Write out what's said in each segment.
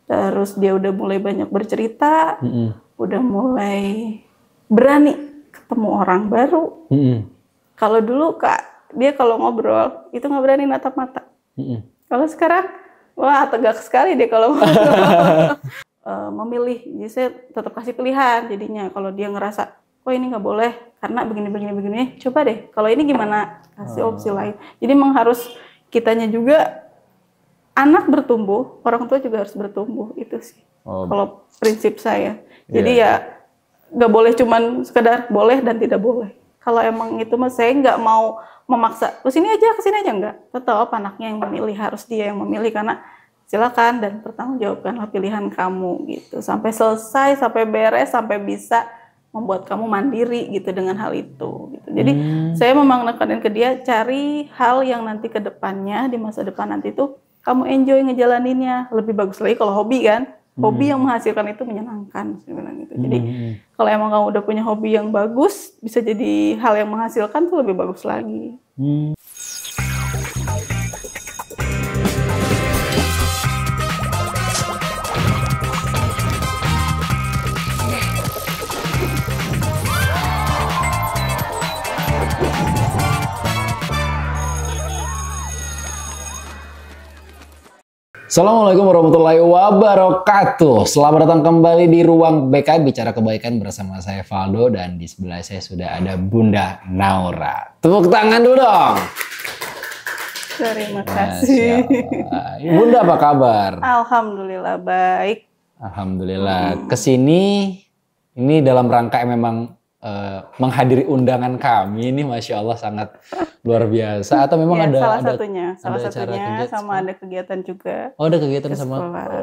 Terus dia udah mulai banyak bercerita, udah mulai berani ketemu orang baru. Kalau dulu Kak, dia kalau ngobrol itu nggak berani natap mata. Kalau sekarang, wah tegak sekali deh kalau ngobrol. Memilih, jadi saya tetap kasih pilihan jadinya. Kalau dia ngerasa, oh ini nggak boleh karena begini, coba deh. Kalau ini gimana? Kasih opsi lain. Jadi memang harus kitanya juga. Anak bertumbuh, orang tua juga harus bertumbuh, itu sih. Kalau prinsip saya. Jadi ya nggak boleh cuman sekedar boleh dan tidak boleh. Kalau emang itu mas saya nggak mau memaksa, kesini aja nggak. Tetap anaknya yang memilih, harus dia yang memilih karena silakan dan pertanggungjawabkanlah pilihan kamu gitu. Sampai selesai, sampai beres, sampai bisa membuat kamu mandiri gitu dengan hal itu. Gitu. Jadi saya memang nekanin ke dia cari hal yang nanti ke depannya di masa depan nanti tuh kamu enjoy ngejalaninnya. Lebih bagus lagi kalau hobi kan. Hobi yang menghasilkan itu menyenangkan. Gitu. Jadi kalau emang kamu udah punya hobi yang bagus, bisa jadi hal yang menghasilkan tuh lebih bagus lagi. Assalamualaikum warahmatullahi wabarakatuh. Selamat datang kembali di Ruang BK Bicara Kebaikan bersama saya Valdo dan di sebelah saya sudah ada Bunda Naura. Tepuk tangan dulu dong. Terima kasih. Bunda apa kabar? Alhamdulillah baik. Alhamdulillah. Kesini ini dalam rangka memang menghadiri undangan kami ini, masya Allah sangat luar biasa. Atau memang salah satunya kegiatan, sama ada kegiatan juga. Oh ada kegiatan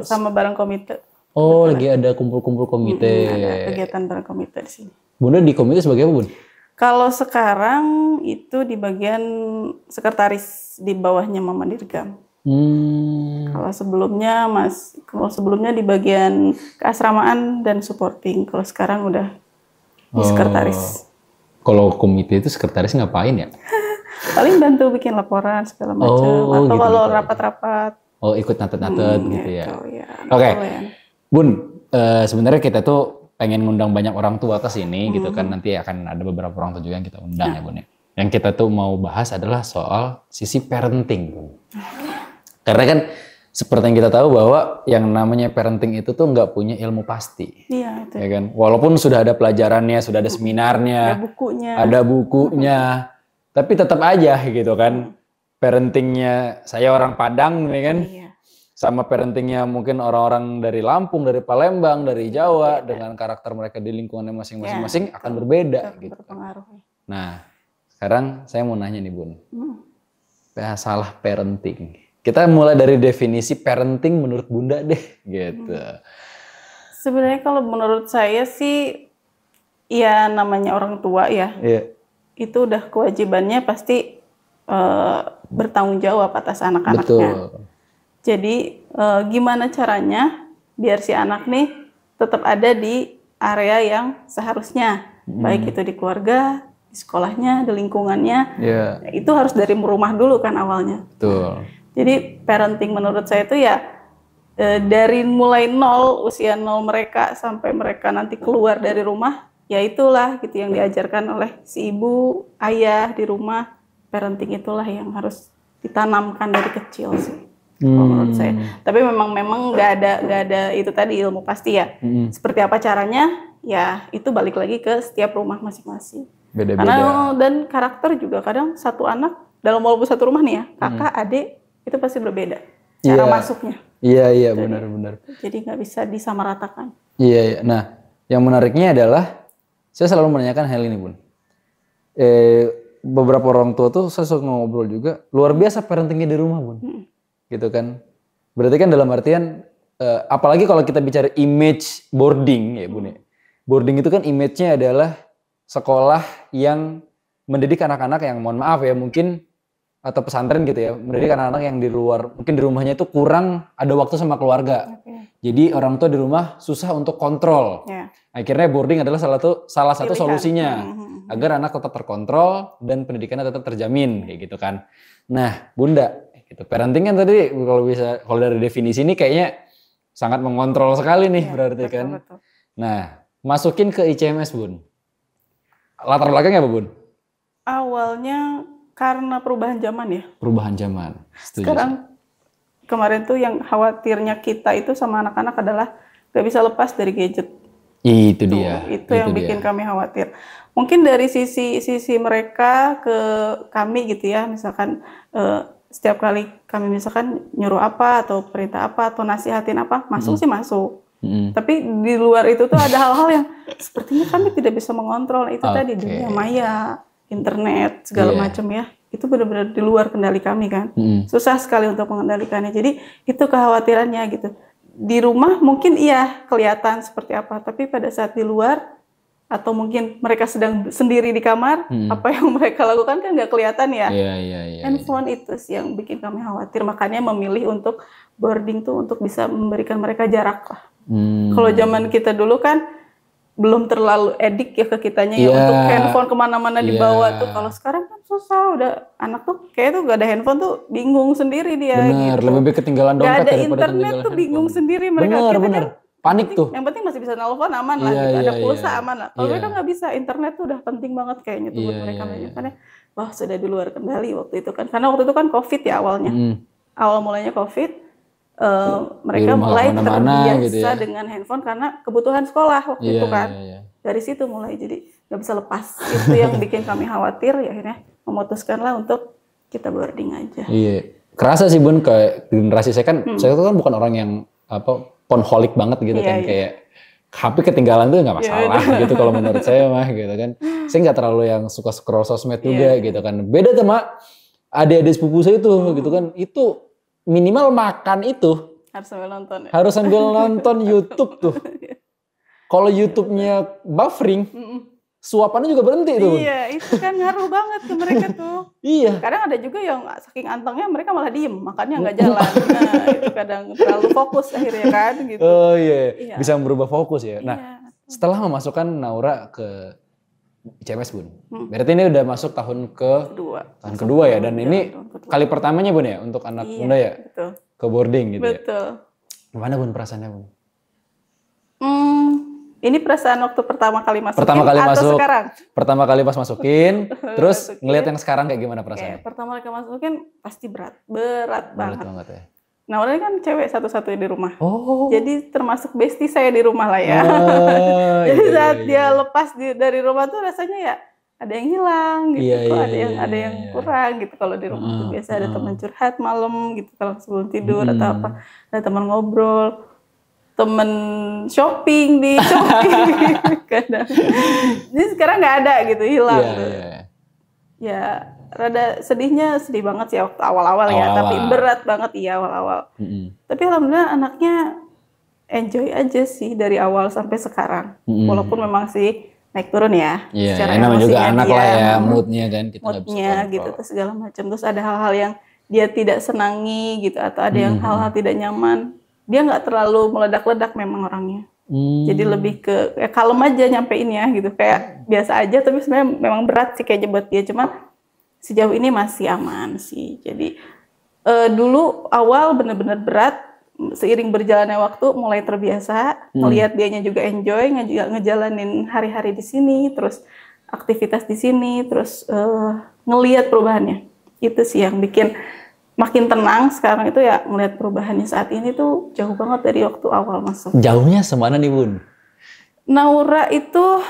sama bareng komite. Oh lagi ada kumpul-kumpul komite. Ada kegiatan bareng komite di sini. Bunda di komite sebagai apa Bun? Kalau sekarang itu di bagian sekretaris di bawahnya Mama Dirgam. Kalau sebelumnya di bagian keasramaan dan supporting. Kalau sekarang udah di sekretaris. Kalau komite itu sekretaris ngapain ya? Paling bantu bikin laporan segala macam. Atau kalau rapat-rapat. Oh ikut natet-natet gitu ya. Oke. Bun, sebenarnya kita tuh pengen ngundang banyak orang tua ke sini gitu kan. Nanti akan ada beberapa orang tua juga yang kita undang ya Bun ya. Yang kita tuh mau bahas adalah soal sisi parenting Bun. Karena kan seperti yang kita tahu bahwa yang namanya parenting itu tuh nggak punya ilmu pasti. Iya, itu. Ya kan? Walaupun sudah ada pelajarannya, sudah ada seminarnya, ada bukunya, tapi tetap aja gitu kan. Parentingnya saya orang Padang ya kan. Sama parentingnya mungkin orang-orang dari Lampung, dari Palembang, dari Jawa dengan karakter mereka di lingkungannya masing-masing akan berbeda gitu. Berpengaruh. Nah, sekarang saya mau nanya nih Bun. Salah parenting. Kita mulai dari definisi parenting menurut Bunda deh, gitu. Sebenarnya kalau menurut saya sih, ya namanya orang tua ya, itu udah kewajibannya pasti bertanggung jawab atas anak-anaknya. Betul. Jadi gimana caranya biar si anak nih tetap ada di area yang seharusnya, baik itu di keluarga, di sekolahnya, di lingkungannya, itu harus dari rumah dulu kan awalnya. Betul. Jadi parenting menurut saya itu ya dari mulai usia nol mereka sampai mereka nanti keluar dari rumah, ya itulah gitu yang diajarkan oleh si ibu, ayah di rumah. Parenting itulah yang harus ditanamkan dari kecil sih, menurut saya. Tapi memang nggak ada itu tadi ilmu pasti ya. Seperti apa caranya? Ya itu balik lagi ke setiap rumah masing-masing. Beda-beda. Karena dan karakter juga kadang satu anak dalam walaupun satu rumah nih ya, kakak, adik itu pasti berbeda cara masuknya. Iya benar-benar. Jadi nggak bisa disamaratakan. Iya. Nah, yang menariknya adalah saya selalu menanyakan hal ini Bun. Beberapa orang tua tuh saya suka ngobrol juga luar biasa parentingnya di rumah Bun. Gitu kan. Berarti kan dalam artian apalagi kalau kita bicara image boarding ya Bun ya. Boarding itu kan image-nya adalah sekolah yang mendidik anak-anak yang mohon maaf ya mungkin atau pesantren gitu ya, mendidik anak-anak yang di luar, mungkin di rumahnya itu kurang ada waktu sama keluarga. Jadi orang tua di rumah susah untuk kontrol. Akhirnya boarding adalah salah satu solusinya agar anak tetap terkontrol dan pendidikannya tetap terjamin kayak gitu kan. Nah, Bunda, gitu. Parenting kan tadi kalau dari definisi ini kayaknya sangat mengontrol sekali nih berarti betul, kan. Betul. Nah, masukin ke ICMS Bun. Latar belakangnya apa Bun? Awalnya karena perubahan zaman ya. Perubahan zaman. Setuju. Sekarang kemarin tuh yang khawatirnya kita itu sama anak-anak adalah gak bisa lepas dari gadget. Itu dia. Itu yang bikin kami khawatir. Mungkin dari sisi mereka ke kami gitu ya, misalkan setiap kali kami misalkan nyuruh apa atau perintah apa atau nasihatin apa, masuk sih masuk. Tapi di luar itu tuh ada hal-hal yang sepertinya kami tidak bisa mengontrol. Itu tadi dunia maya, internet, segala macam ya. Itu benar-benar di luar kendali kami kan. Susah sekali untuk mengendalikannya. Jadi itu kekhawatirannya gitu. Di rumah mungkin iya kelihatan seperti apa, tapi pada saat di luar atau mungkin mereka sedang sendiri di kamar, apa yang mereka lakukan kan nggak kelihatan ya. Handphone itu sih yang bikin kami khawatir, makanya memilih untuk boarding tuh untuk bisa memberikan mereka jarak lah. Kalau zaman kita dulu kan belum terlalu edik ya ke kitanya ya untuk handphone kemana-mana dibawa tuh. Kalau sekarang kan susah, udah anak tuh kayak tuh gak ada handphone tuh bingung sendiri dia. Bener, gitu. lebih ketinggalan dompet daripada internet tuh handphone. Bingung sendiri mereka. Bener. Panik tuh. Yang penting masih bisa nelfon aman lah, gitu. Ada pulsa aman lah. Kalau mereka nggak bisa, internet tuh udah penting banget kayaknya tuh buat mereka. Makanya wah sudah di luar kendali waktu itu kan. Karena waktu itu kan COVID ya awalnya. Awal mulanya COVID, mereka mulai terbiasa gitu ya, dengan handphone karena kebutuhan sekolah waktu itu kan. Dari situ mulai jadi nggak bisa lepas. Itu yang bikin kami khawatir, ya akhirnya memutuskanlah untuk kita boarding aja. Iya, kerasa sih Bun, kayak generasi saya kan, saya tuh kan bukan orang yang phone-holic banget gitu kan, kayak HP ketinggalan tuh nggak masalah gitu kalau menurut saya mah gitu kan. Saya nggak terlalu yang suka scroll sosmed juga gitu kan. Beda sama adik-adik sepupu saya tuh gitu kan, itu minimal makan itu harus sambil nonton ya? Harus sambil nonton YouTube tuh. Kalau YouTube-nya buffering, suapannya juga berhenti tuh. Iya, itu kan ngaruh banget ke mereka tuh. Iya. Kadang ada juga yang saking antengnya mereka malah diem, makannya nggak jalan. Nah, itu kadang terlalu fokus akhirnya kan gitu. Oh iya, bisa berubah fokus ya. Nah, setelah memasukkan Naura ke ICMS Bun, berarti ini udah masuk tahun kedua ya, dan ini kali pertamanya Bun ya untuk anak muda ya, betul. Ke boarding gitu betul. Ya. Gimana Bun perasaannya Bun? Ini perasaan waktu pertama kali masukin sekarang? Pertama kali pas masukin, terus ngelihat yang sekarang kayak gimana perasaannya? Pertama kali masukin pasti berat banget ya. Nah, orangnya kan cewek satu-satunya di rumah. Jadi termasuk bestie saya di rumah lah ya. Jadi saat dia lepas dari rumah tuh rasanya ya ada yang hilang gitu, ada yang kurang gitu kalau di rumah tuh biasa ada teman curhat malam gitu kalau sebelum tidur atau apa, ada teman ngobrol, temen shopping di Shopee kadang. Jadi sekarang nggak ada gitu, hilang. Ya rada sedih banget sih waktu awal-awal ya, tapi berat banget awal-awal. Tapi alhamdulillah anaknya enjoy aja sih dari awal sampai sekarang. Walaupun memang sih naik turun ya. Secara emosinya juga anak lah ya, moodnya kan. Moodnya gitu, terus segala macam. Terus ada hal-hal yang dia tidak senangi gitu, atau ada yang hal-hal tidak nyaman. Dia nggak terlalu meledak-ledak memang orangnya. Jadi lebih ke kalem aja nyampeinnya gitu. Kayak biasa aja, tapi sebenarnya memang berat sih kayaknya buat dia. Cuma sejauh ini masih aman sih. Jadi dulu awal benar-benar berat. Seiring berjalannya waktu mulai terbiasa. Melihat dianya juga enjoy, ngejalanin hari-hari di sini. Terus aktivitas di sini. Terus ngelihat perubahannya. Itu sih yang bikin makin tenang sekarang itu ya, melihat perubahannya saat ini tuh jauh banget dari waktu awal masuk. Jauhnya semana nih Bun? Naura itu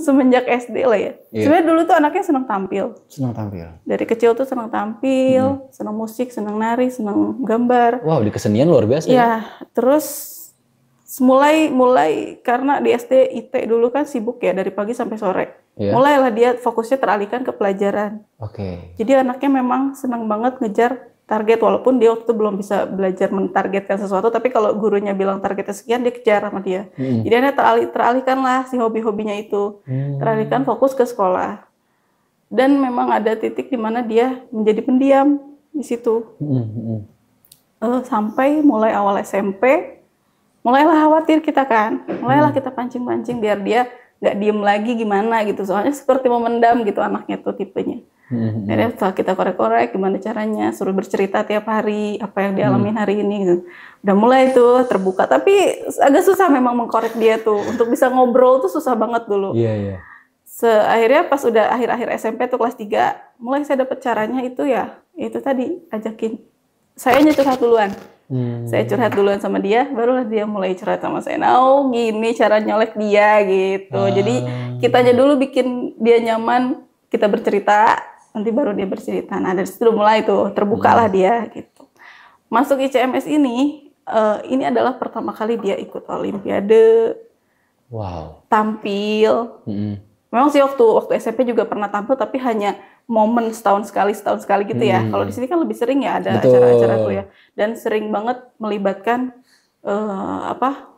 semenjak SD lah ya. Sebenarnya dulu tuh anaknya senang tampil. Dari kecil tuh senang tampil, senang musik, senang nari, senang gambar. Wow, di kesenian luar biasa ya. Terus mulai karena di SD IT dulu kan sibuk ya dari pagi sampai sore. Mulailah dia fokusnya teralihkan ke pelajaran. Jadi anaknya memang senang banget ngejar target, walaupun dia waktu itu belum bisa belajar mentargetkan sesuatu, tapi kalau gurunya bilang targetnya sekian dia kejar sama dia. Jadi dia teralihkan lah si hobi-hobinya itu, teralihkan fokus ke sekolah. Dan memang ada titik di mana dia menjadi pendiam di situ. Sampai mulai awal SMP, mulailah khawatir kita kan, mulailah kita pancing-pancing biar dia nggak diem lagi gimana gitu, soalnya seperti memendam gitu anaknya tuh tipenya. Akhirnya setelah kita korek-korek gimana caranya, suruh bercerita tiap hari apa yang dialamin hari ini gitu. Udah mulai tuh terbuka, tapi agak susah memang mengkorek dia tuh. Untuk bisa ngobrol tuh susah banget dulu. Iya. Akhirnya pas udah akhir-akhir SMP tuh kelas 3, mulai saya dapet caranya itu ya, itu tadi ajakin. Saya curhat duluan. Saya curhat duluan sama dia, barulah dia mulai curhat sama saya. Nah, gini cara nyolek dia gitu. Jadi kitanya dulu bikin dia nyaman, kita bercerita, nanti baru dia bercerita. Nah, dari situ mulai tuh terbukalah dia gitu. Masuk ICMS ini adalah pertama kali dia ikut Olimpiade. Wow. Tampil. Memang sih waktu SMP juga pernah tampil, tapi hanya momen setahun sekali gitu ya. Kalau di sini kan lebih sering ya ada acara-acara tuh ya. Dan sering banget melibatkan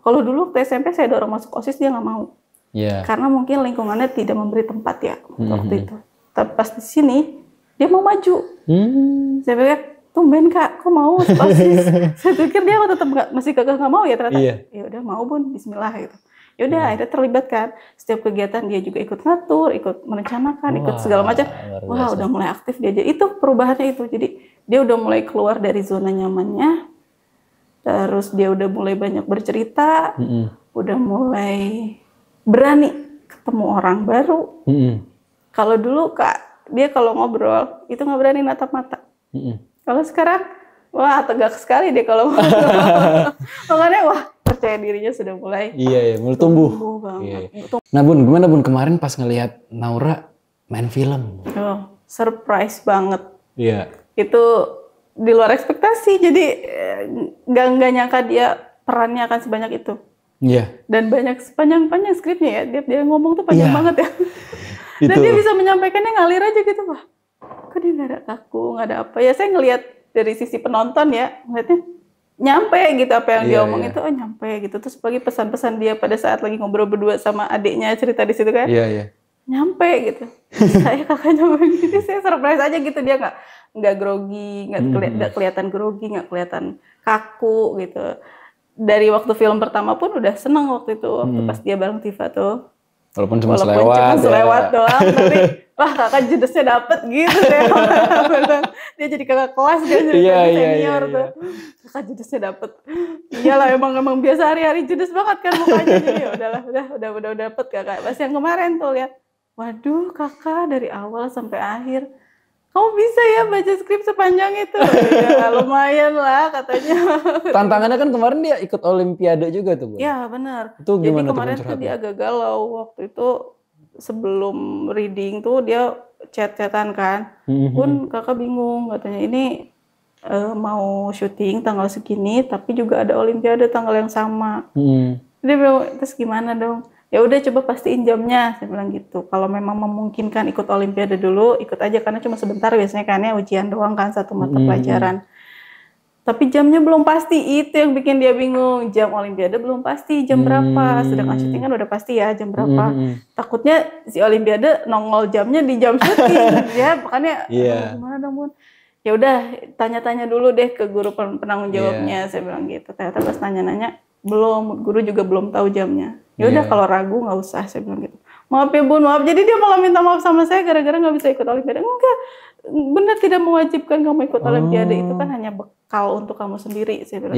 kalau dulu waktu SMP saya dorong masuk OSIS, dia nggak mau. Karena mungkin lingkungannya tidak memberi tempat ya waktu itu. Tapi pas di sini dia mau maju. Saya pikir, tumben Kak, kok mau masuk OSIS? Saya pikir dia tetap masih kagak nggak mau ya, ternyata. Ya udah mau Bun, bismillah gitu. Ya udah akhirnya terlibat kan, setiap kegiatan dia juga ikut ngatur, ikut merencanakan, ikut segala macam. Wah, udah mulai aktif dia. Jadi itu perubahannya itu. Jadi dia udah mulai keluar dari zona nyamannya. Terus dia udah mulai banyak bercerita, udah mulai berani ketemu orang baru. Kalau dulu Kak, dia kalau ngobrol itu nggak berani natap mata. Kalau sekarang, wah tegak sekali dia kalau ngobrol. Makanya wah, percaya dirinya sudah mulai mulai tumbuh. Nah Bun, gimana Bun kemarin pas ngelihat Naura main film? Surprise banget. Itu di luar ekspektasi, jadi nggak nyangka dia perannya akan sebanyak itu. Dan panjang skripnya ya, dia ngomong tuh panjang banget ya. Dan dia bisa menyampaikannya ngalir aja gitu, wah kok dia nggak ada kaku, nggak ada apa ya. Saya ngelihat dari sisi penonton ya, ngeliatnya nyampe gitu apa yang dia omong itu, nyampe gitu. Terus bagi pesan-pesan dia pada saat lagi ngobrol berdua sama adiknya cerita di situ kan, nyampe gitu. Saya kakaknya begitu, saya surprise aja gitu, dia nggak grogi, nggak kelihatan grogi, nggak kelihatan kaku gitu. Dari waktu film pertama pun udah seneng waktu itu, waktu pas dia bareng Tifa tuh. Walaupun cuma selewat doang, tapi wah kakak judesnya dapet gitu deh. Dia jadi kakak kelas kan, jadi senior tuh. Kakak judesnya dapet. Iyalah emang biasa hari-hari judes banget kan mukanya. Jadi udah dapet kakak. Pas yang kemarin tuh lihat, waduh kakak dari awal sampai akhir kamu bisa ya baca skrip sepanjang itu. Ya, lumayan lah katanya. Tantangannya kan kemarin dia ikut Olimpiade juga tuh, Bu. Ya benar. Itu gimana? Jadi kemarin tuh dia agak galau waktu itu, sebelum reading tuh dia chat-chatan kan. Bun, kakak bingung katanya, ini mau syuting tanggal segini tapi juga ada Olimpiade tanggal yang sama. Dia bilang, terus gimana dong? Ya udah coba pastiin jamnya, saya bilang gitu. Kalau memang memungkinkan ikut Olimpiade dulu, ikut aja karena cuma sebentar biasanya kan ya, ujian doang kan, satu mata pelajaran. Tapi jamnya belum pasti, itu yang bikin dia bingung. Jam Olimpiade belum pasti jam berapa, sedangkan syuting kan udah pasti ya jam berapa. Takutnya si Olimpiade nongol jamnya di jam syuting, ya makanya gimana dong Bun? Ya udah tanya-tanya dulu deh ke guru penanggung jawabnya, saya bilang gitu. Ternyata pas nanya-nanya belum, guru juga belum tahu jamnya. Ya udah kalau ragu nggak usah, saya bilang gitu. Maaf ya Bun, maaf. Jadi dia malah minta maaf sama saya gara-gara nggak bisa ikut Olimpiade. Enggak, benar tidak mewajibkan kamu ikut Olimpiade, itu kan hanya bekal untuk kamu sendiri, saya bilang.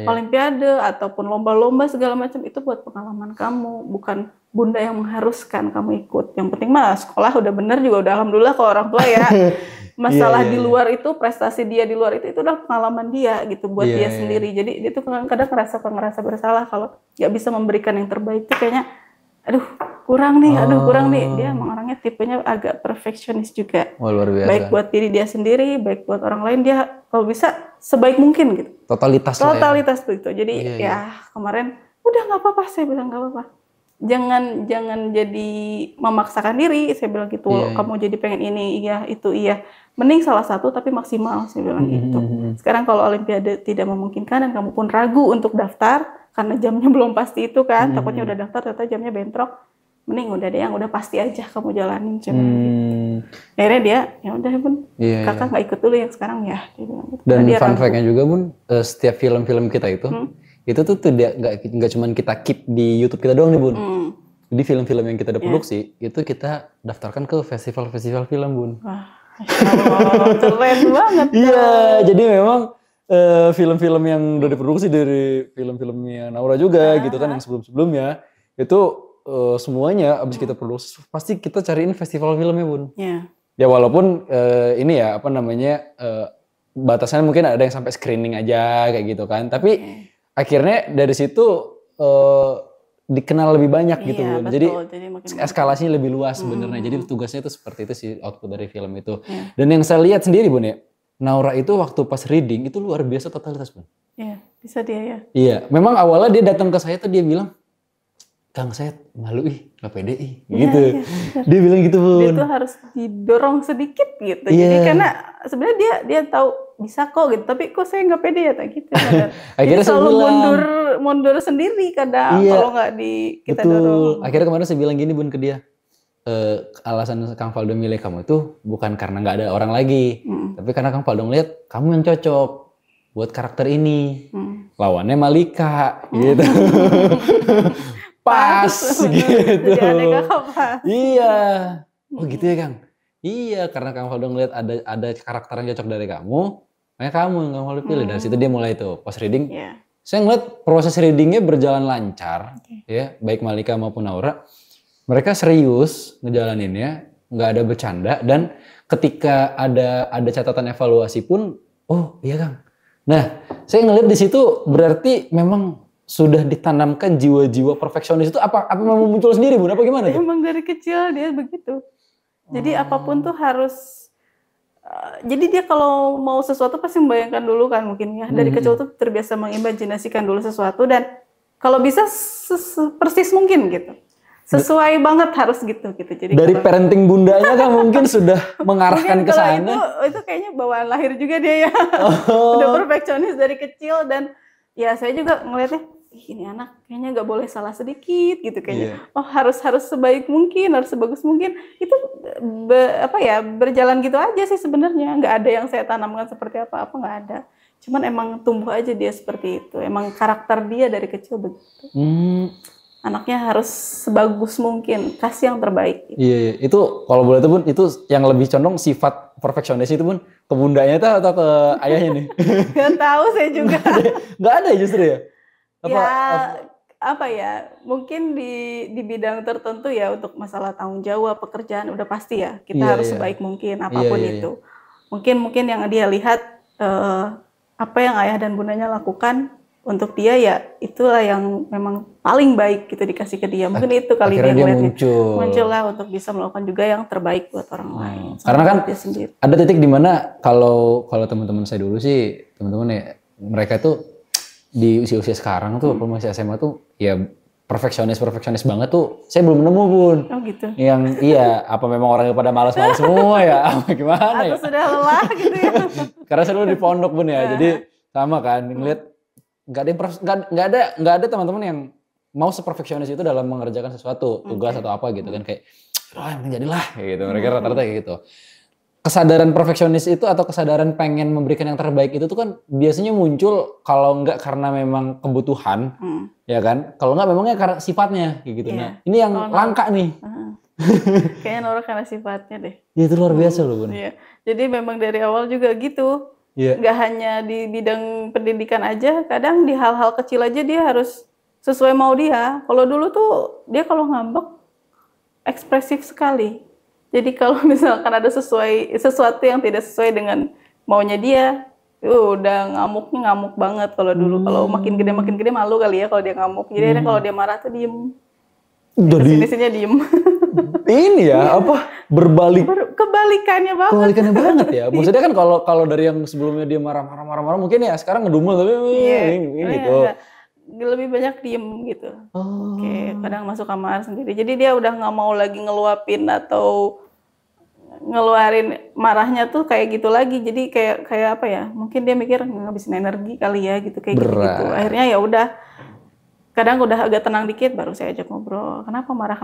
Olimpiade ataupun lomba-lomba segala macam itu buat pengalaman kamu, bukan bunda yang mengharuskan kamu ikut. Yang penting mah sekolah udah benar juga udah alhamdulillah kalau orang tua ya. Masalah di luar itu, prestasi dia di luar itu udah pengalaman dia gitu buat dia sendiri. Jadi dia tuh kadang ngerasa bersalah kalau nggak bisa memberikan yang terbaik tuh kayaknya aduh kurang nih. Dia emang orangnya tipenya agak perfeksionis juga. Luar biasa. Baik buat diri dia sendiri, baik buat orang lain, dia kalau bisa sebaik mungkin gitu. Totalitas begitu. Jadi kemarin udah nggak apa-apa, saya bilang nggak apa-apa. Jangan jadi memaksakan diri, saya bilang gitu. Kamu jadi pengen ini, itu mending salah satu tapi maksimal, saya bilang gitu. Sekarang kalau Olimpiade tidak memungkinkan dan kamu pun ragu untuk daftar karena jamnya belum pasti itu kan, takutnya udah daftar ternyata jamnya bentrok, mending udah deh yang udah pasti aja kamu jalanin, saya bilang gitu. Akhirnya dia ya udah Bun, kakak nggak ikut dulu yang sekarang ya, dia bilang gitu. Dan fun fact-nya juga Bun, setiap film-film kita itu tuh nggak cuma kita keep di YouTube kita doang nih Bun. Jadi film-film yang kita udah produksi itu kita daftarkan ke festival-festival film Bun. Oh, keren banget. Iya, jadi memang film-film yang udah diproduksi dari film-filmnya Naura juga gitu kan, yang sebelum-sebelumnya itu semuanya abis kita produksi pasti kita cariin festival filmnya, Bun. Iya. Ya walaupun ini ya apa namanya batasannya mungkin ada yang sampai screening aja kayak gitu kan, tapi akhirnya dari situ dikenal lebih banyak gitu, Iya, Bun. betul. Jadi makin eskalasinya lebih luas sebenarnya. Jadi tugasnya itu seperti itu sih, output dari film itu. Dan yang saya lihat sendiri, Bun ya, Naura itu waktu pas reading itu luar biasa totalitas, Bun. Iya, bisa dia ya. Iya, memang awalnya dia datang ke saya tuh dia bilang, Kang saya malu nggak pede gitu. Dia bilang gitu, Bun. Dia tuh harus didorong sedikit gitu. Jadi karena sebenarnya dia tahu bisa kok gitu, tapi kok saya nggak pede ya tak gitu. Akhirnya jadi selalu mundur sendiri kadang kalau nggak kita dorong. Akhirnya kemarin saya bilang gini, Bun, ke dia. Alasan Kang Valdo milih kamu itu bukan karena nggak ada orang lagi, tapi karena Kang Valdo ngeliat kamu yang cocok buat karakter ini. Lawannya Malika gitu. Pas gitu. Iya. Oh gitu ya, Kang. Iya, karena Kang Valdo ngeliat ada karakter yang cocok dari kamu, makanya kamu yang Kang Valdo pilih. Dari situ dia mulai tuh pas reading. Saya ngeliat proses readingnya berjalan lancar, ya, baik Malika maupun Naura. Mereka serius ngejalaninnya, nggak ada bercanda, dan ketika ada catatan evaluasi pun, oh iya, Kang. Nah, saya ngeliat di situ berarti memang sudah ditanamkan jiwa-jiwa perfeksionis itu apa memang muncul sendiri, Bun? Apa gimana tuh? Emang dari kecil dia begitu. Jadi apapun tuh harus jadi dia kalau mau sesuatu pasti membayangkan dulu kan mungkin ya. Dari kecil tuh terbiasa mengimajinasikan dulu sesuatu dan kalau bisa persis mungkin gitu. Sesuai banget harus gitu. Jadi dari parenting bundanya kan mungkin sudah mengarahkan ke sana. Itu kayaknya bawaan lahir juga dia ya. Udah perfeksionis dari kecil dan ya saya juga ngelihatnya ini anak kayaknya nggak boleh salah sedikit gitu kayaknya. Oh harus sebaik mungkin, harus sebagus mungkin. Itu berjalan gitu aja sih sebenarnya. Nggak ada yang saya tanamkan seperti apa nggak ada. Cuman emang tumbuh aja dia seperti itu. Emang karakter dia dari kecil begitu. Anaknya harus sebagus mungkin, kasih yang terbaik. Gitu. Iya, itu kalau boleh tuh, Bun, itu yang lebih condong sifat perfeksionis itu, Bun, ke bundanya tuh atau ke ayahnya nih? Gak tahu saya juga. Nggak ada justru ya? Apa ya, mungkin di bidang tertentu ya untuk masalah tanggung jawab, pekerjaan udah pasti ya, kita harus sebaik mungkin apapun itu. Mungkin yang dia lihat, apa yang ayah dan bundanya lakukan, untuk dia ya itulah yang memang paling baik gitu dikasih ke dia. Mungkin itu kali dia muncul lah untuk bisa melakukan juga yang terbaik buat orang lain. Karena kan ada titik di mana kalau teman-teman saya dulu sih, teman-teman ya, mereka tuh di usia-usia sekarang tuh masih SMA tuh ya perfeksionis banget tuh saya belum nemu, Bun. Oh gitu. Yang apa memang orangnya pada malas-malas semua ya? Apa gimana ya? Atau sudah lelah gitu ya? Karena saya dulu di pondok, Bun ya. Jadi sama kan ngeliat nggak ada teman-teman yang mau seperfeksionis itu dalam mengerjakan sesuatu tugas atau apa gitu kan, kayak jadilah kayak gitu. Mereka rata-rata kayak gitu. Kesadaran perfeksionis itu atau kesadaran pengen memberikan yang terbaik itu tuh kan biasanya muncul kalau nggak karena memang kebutuhan ya kan, kalau nggak memangnya karena sifatnya kayak gitu. Nah ini yang langka nih. Kayaknya Naura karena sifatnya deh. Ya, itu luar biasa loh, Bun. Iya. Jadi memang dari awal juga gitu. Nggak hanya di bidang pendidikan aja, kadang di hal-hal kecil aja dia harus sesuai mau dia. Kalau dulu tuh dia kalau ngambek ekspresif sekali. Jadi kalau misalkan ada sesuatu yang tidak sesuai dengan maunya dia, udah ngamuk banget kalau dulu. Kalau makin gede malu kali ya kalau dia ngamuk. Jadi kalau dia marah tuh diem. Sini-sininya diem. Ini ya berbalik. Kebalikannya banget ya. Maksudnya kan kalau dari yang sebelumnya dia marah mungkin ya sekarang ngedumel tapi ini tuh. Lebih banyak diem gitu. Oke, kadang masuk kamar sendiri. Jadi dia udah nggak mau lagi ngeluapin atau ngeluarin marahnya tuh kayak gitu lagi. Jadi kayak apa ya? Mungkin dia mikir ngabisin energi kali ya gitu kayak gitu. Akhirnya ya udah. Kadang udah agak tenang dikit baru saya ajak ngobrol. Kenapa marah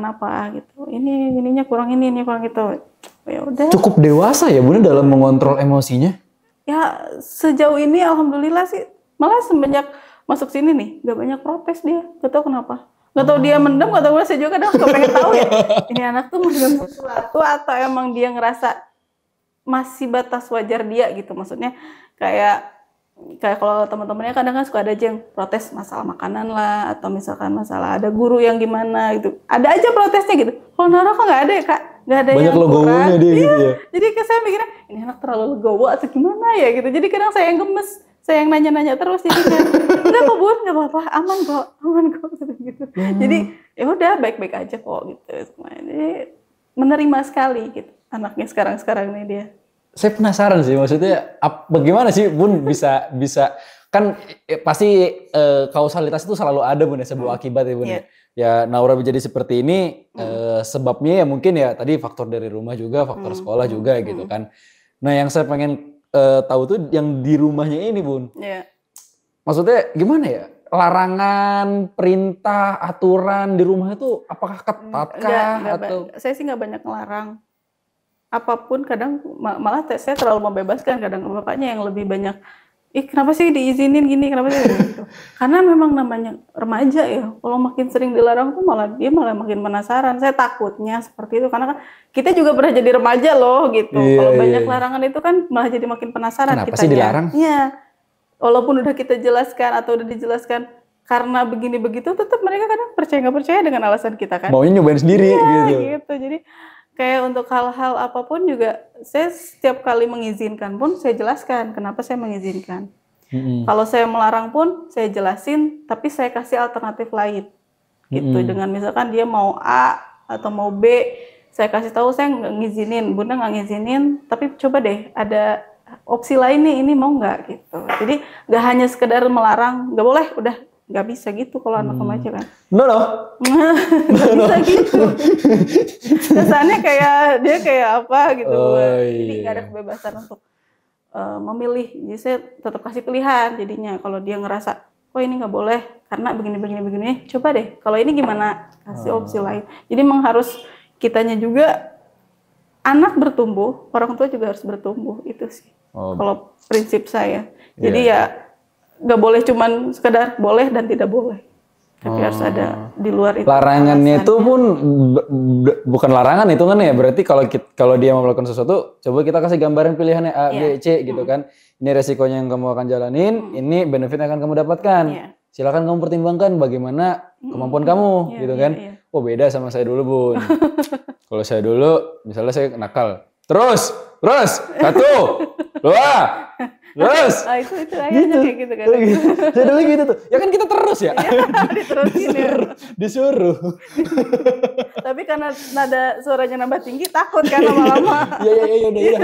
gitu. Ininya kurang ini kurang itu. Ya udah. Cukup dewasa ya, Bunda, dalam mengontrol emosinya? Ya sejauh ini alhamdulillah sih. Malah semenjak masuk sini nih gak banyak protes dia. Gak tahu kenapa. Gak tahu dia mendem, gak tahu saya juga kadang pengen tahu ya. Ini anak tuh mendem sesuatu atau emang dia ngerasa masih batas wajar dia gitu. Maksudnya kayak kalau teman-temannya kadang kan suka ada aja yang protes masalah makanan lah, atau misalkan masalah ada guru yang gimana gitu. Ada aja protesnya gitu. Kalau Nara kok nggak ada ya Kak? Nggak ada banyak yang kurang. legowonya dia gitu ya. Jadi saya mikirnya ini anak terlalu legowo atau gimana ya gitu. Jadi kadang saya yang gemes, saya yang nanya-nanya terus. Jadi kan enggak kok Bun, nggak apa-apa, aman kok gitu. Jadi ya udah baik-baik aja kok gitu. Jadi menerima sekali gitu anaknya sekarang ini dia. Saya penasaran sih, maksudnya bagaimana sih Bun bisa kan pasti kausalitas itu selalu ada Bun ya, sebuah akibat ya Bun ya. Ya Naura menjadi seperti ini sebabnya ya mungkin ya tadi faktor dari rumah juga, faktor sekolah juga gitu kan. Nah yang saya pengen tahu tuh yang di rumahnya ini Bun. Maksudnya gimana ya? Larangan, perintah, aturan di rumah itu apakah ketat kah? Saya sih nggak banyak ngelarang. Apapun kadang malah saya terlalu membebaskan, kadang bapaknya yang lebih banyak kenapa sih diizinin gini, kenapa sih gitu. Karena memang namanya remaja ya, kalau makin sering dilarang tuh dia malah makin penasaran. Saya takutnya seperti itu, karena kan kita juga pernah jadi remaja loh gitu. Kalau banyak larangan itu kan malah jadi makin penasaran. Kenapa sih dilarang? Iya, walaupun udah kita jelaskan atau udah dijelaskan karena begini begitu, tetap mereka kadang nggak percaya dengan alasan kita kan. Maunya nyobain sendiri gitu. Jadi kayak untuk hal-hal apapun juga, saya setiap kali mengizinkan pun saya jelaskan kenapa saya mengizinkan. Kalau saya melarang pun saya jelasin, tapi saya kasih alternatif lain. Gitu. Dengan misalkan dia mau A atau mau B, saya kasih tahu saya nggak ngizinin, Bunda nggak ngizinin, tapi coba deh ada opsi lain nih, ini mau nggak gitu. Jadi nggak hanya sekedar melarang, nggak boleh, udah. Nggak bisa gitu kalau anak remaja kan. Nggak bisa gitu. Kesannya kayak dia kayak apa gitu. Jadi nggak ada kebebasan untuk memilih. Jadi saya tetap kasih pilihan jadinya. Kalau dia ngerasa, kok ini nggak boleh karena begini, coba deh. Kalau ini gimana? Kasih opsi lain. Jadi memang harus kitanya juga, anak bertumbuh, orang tua juga harus bertumbuh, itu sih. Kalau prinsip saya. Jadi ya nggak boleh cuman sekedar boleh dan tidak boleh, tapi harus ada di luar itu. Larangannya itu pun bukan larangan itu kan ya, berarti kalau dia mau melakukan sesuatu, coba kita kasih gambaran pilihannya A, B, C gitu kan. Ini resikonya yang kamu akan jalanin, ini benefit yang akan kamu dapatkan. Silakan kamu pertimbangkan bagaimana kemampuan kamu gitu kan. Oh beda sama saya dulu Bun. Kalau saya dulu, misalnya saya nakal, terus 1, 2, terus. Itu ayahnya kayak gitu kan. Saya dulu gitu tuh. Ya kan kita terus ya. Diterusin ya. Disuruh. Tapi karena nada suaranya nambah tinggi, takut kan lama-lama. Iya.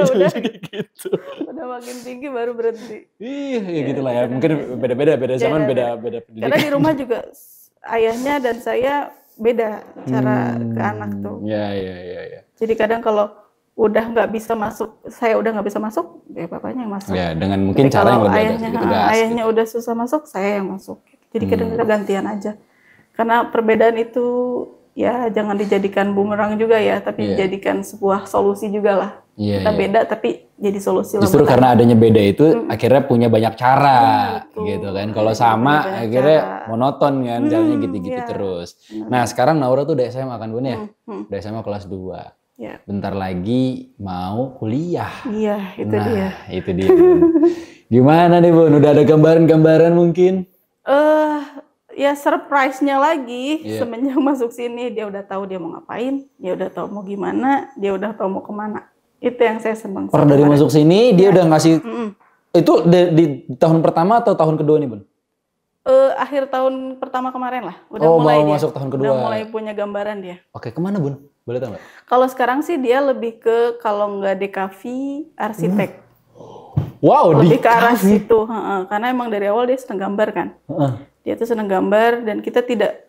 Udah gitu. Udah makin tinggi baru berhenti. Iya gitu lah ya. Mungkin beda zaman, beda pendidikan. Karena di rumah juga ayahnya dan saya beda cara ke anak tuh. Iya. Jadi kadang kalau udah nggak bisa masuk, saya udah nggak bisa masuk, ya bapaknya yang masuk. Ya dengan mungkin cara yang lebih tegas. Ayahnya udah susah masuk, saya yang masuk. Jadi kadang kita gantian aja. Karena perbedaan itu ya jangan dijadikan bumerang juga ya, tapi dijadikan sebuah solusi juga lah. Kita beda tapi jadi solusi. Justru karena adanya beda itu akhirnya punya banyak cara gitu kan. Kalau sama akhirnya monoton kan, jalannya gitu-gitu terus. Nah sekarang Naura tuh udah SMA kan Bun ya? Udah SMA kelas 2. Bentar lagi mau kuliah. Iya, itu dia. Itu dia. Gimana nih Bun? Udah ada gambaran-gambaran mungkin? Ya surprise-nya lagi semenjak masuk sini, dia udah tahu dia mau ngapain, dia udah tahu mau gimana, dia udah tahu mau kemana. Itu yang saya senang. Dari masuk sini dia udah ngasih. Itu di tahun pertama atau tahun kedua nih Bun? Akhir tahun pertama kemarin lah. Udah mulai masuk tahun kedua. Udah mulai punya gambaran dia. Oke, kemana Bun? Boleh tahu nggak? Kalau sekarang sih dia lebih ke, kalau nggak DKV, arsitek. Wow, lebih ke arah situ. Karena emang dari awal dia senang gambar kan. Dia tuh senang gambar dan kita tidak,